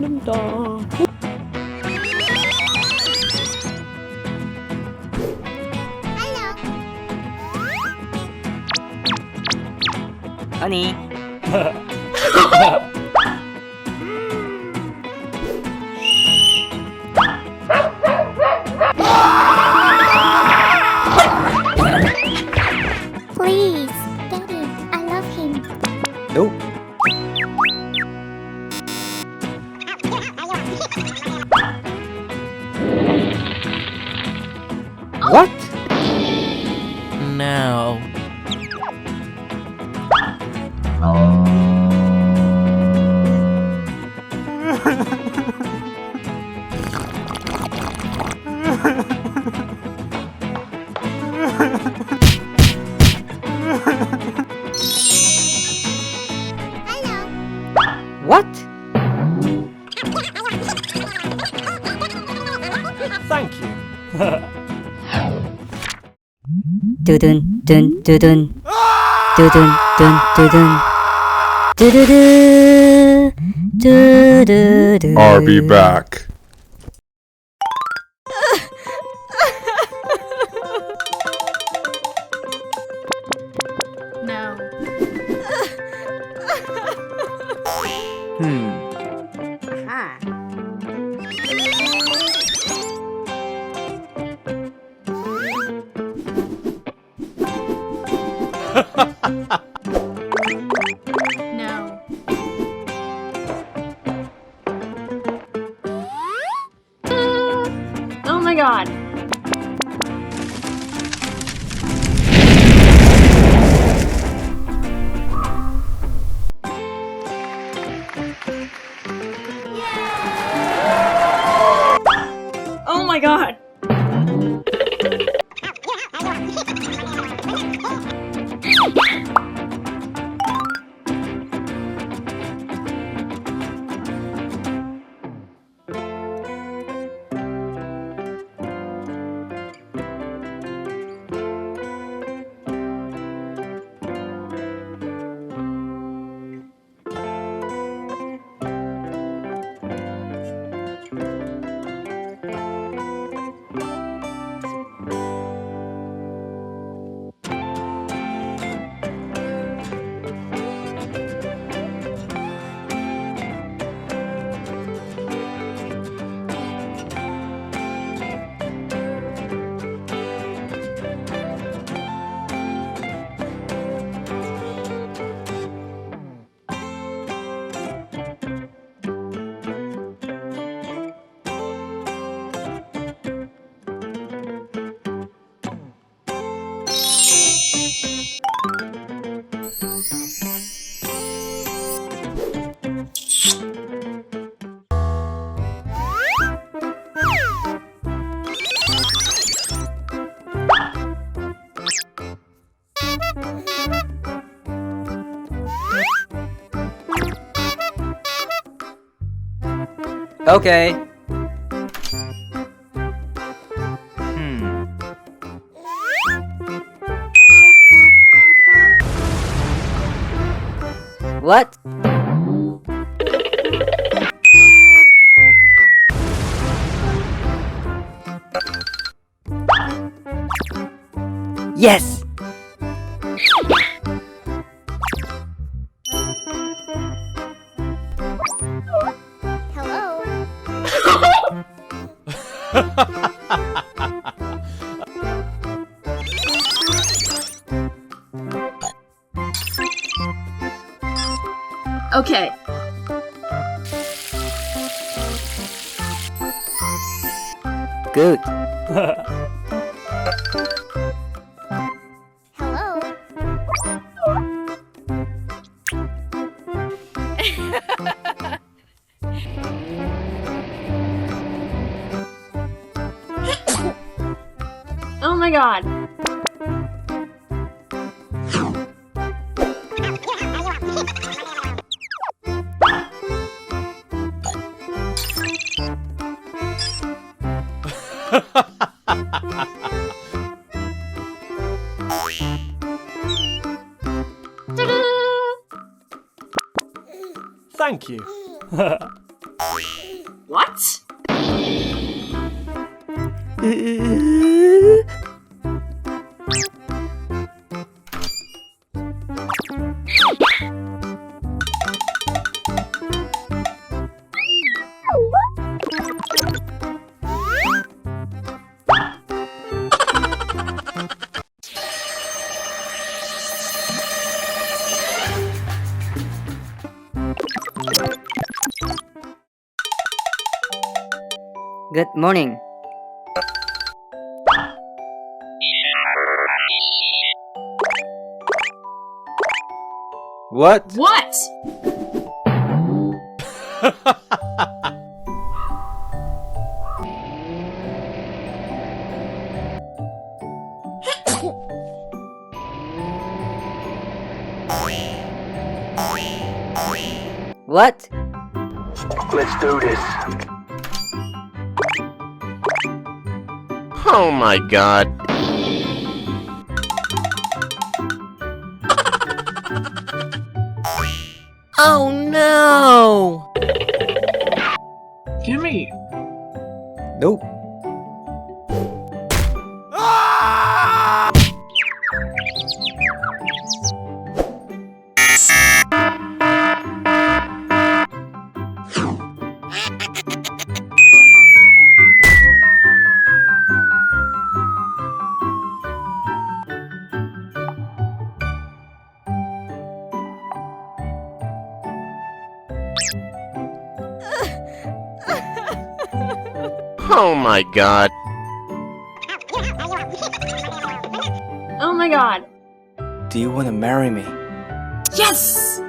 น้ำตา Honey. Please, Daddy, I love him. No. What? Now. What? Thank you. Dun dun dun dun. Dun dun dun dun dun. Do do do. Do do do. I'll be back. No. No. Oh my god. Oh my god. Okay. What? Yes! Hello. Okay. Good. Hello. Oh my god. Thank you. What? Good morning. What? What? What? Let's do this. Oh my god. Oh no! Gimme. Nope. Oh my god. Oh my god. Do you want to marry me? Yes!